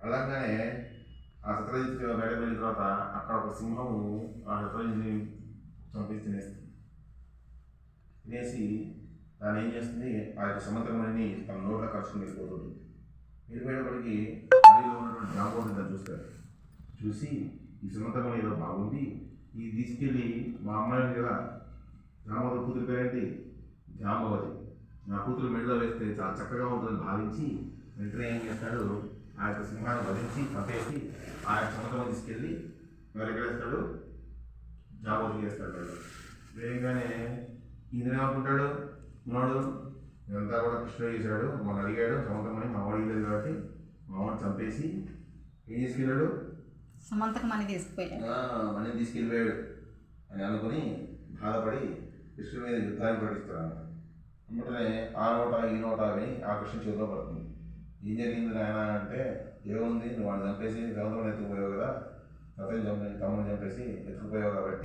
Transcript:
అలాగానే ఆ శత్రుజిత్ బయటకు వెళ్ళిన తర్వాత అక్కడ ఒక సింహము ఆ శత్రుజిత్ని చంపేసి తినేస్తుంది. తినేసి దాన్ని ఏం చేస్తుంది, ఆ యొక్క సముద్రమణిని తన నోట్లో కలుసుకుని వెళ్ళిపోతుంది. వెళ్ళిపోయేటప్పటికి అడవిలో ఉన్నటువంటి జాంబవతి దాన్ని చూస్తారు. చూసి ఈ సముద్రమణి ఏదో బాగుంది, ఇది తీసుకెళ్ళి మా అమ్మాయిని కదా, జాంబవతి కూతురు పేరేంటి జాంబవతి, నా కూతురు మెడలో వేస్తే చాలా చక్కగా ఉంటుందని భావించి వెంటనే ఏం చేస్తాడు, ఆ యొక్క సింహాన్ని వధించి చంపేసి ఆ యొక్క సముద్రం తీసుకెళ్ళి మరి ఎక్కడ వేస్తాడు, జాంబవతికి వేస్తాడు. వేయగానే ఈయన ఏమనుకుంటాడు, ఉన్నాడు ఇదంతా కూడా కృష్ణుడు చేశాడు, మనం అడిగాడు సముద్రమని మా వాడు ఇవ్వలేదు కాబట్టి మా వాడిని చంపేసి ఏం తీసుకెళ్ళాడు, సమంతకు మనీ తీసుకుపోయాడు, మనీ తీసుకెళ్ళిపోయాడు అని అనుకుని బాధపడి కృష్ణుడి మీద యుద్ధాన్ని ప్రకటిస్తాడు. అమ్మటనే ఆ నోట ఈ నోట విని ఆ కృష్ణ చేతిలో పడుతుంది. ఏం జరిగింది నాయన అంటే, ఏముంది నువ్వు వాడిని చంపేసి సముద్రం ఎత్తుకుపోయావు కదా, తమ్ముడిని చంపేసి ఎత్తుకుపోయావు కాబట్టి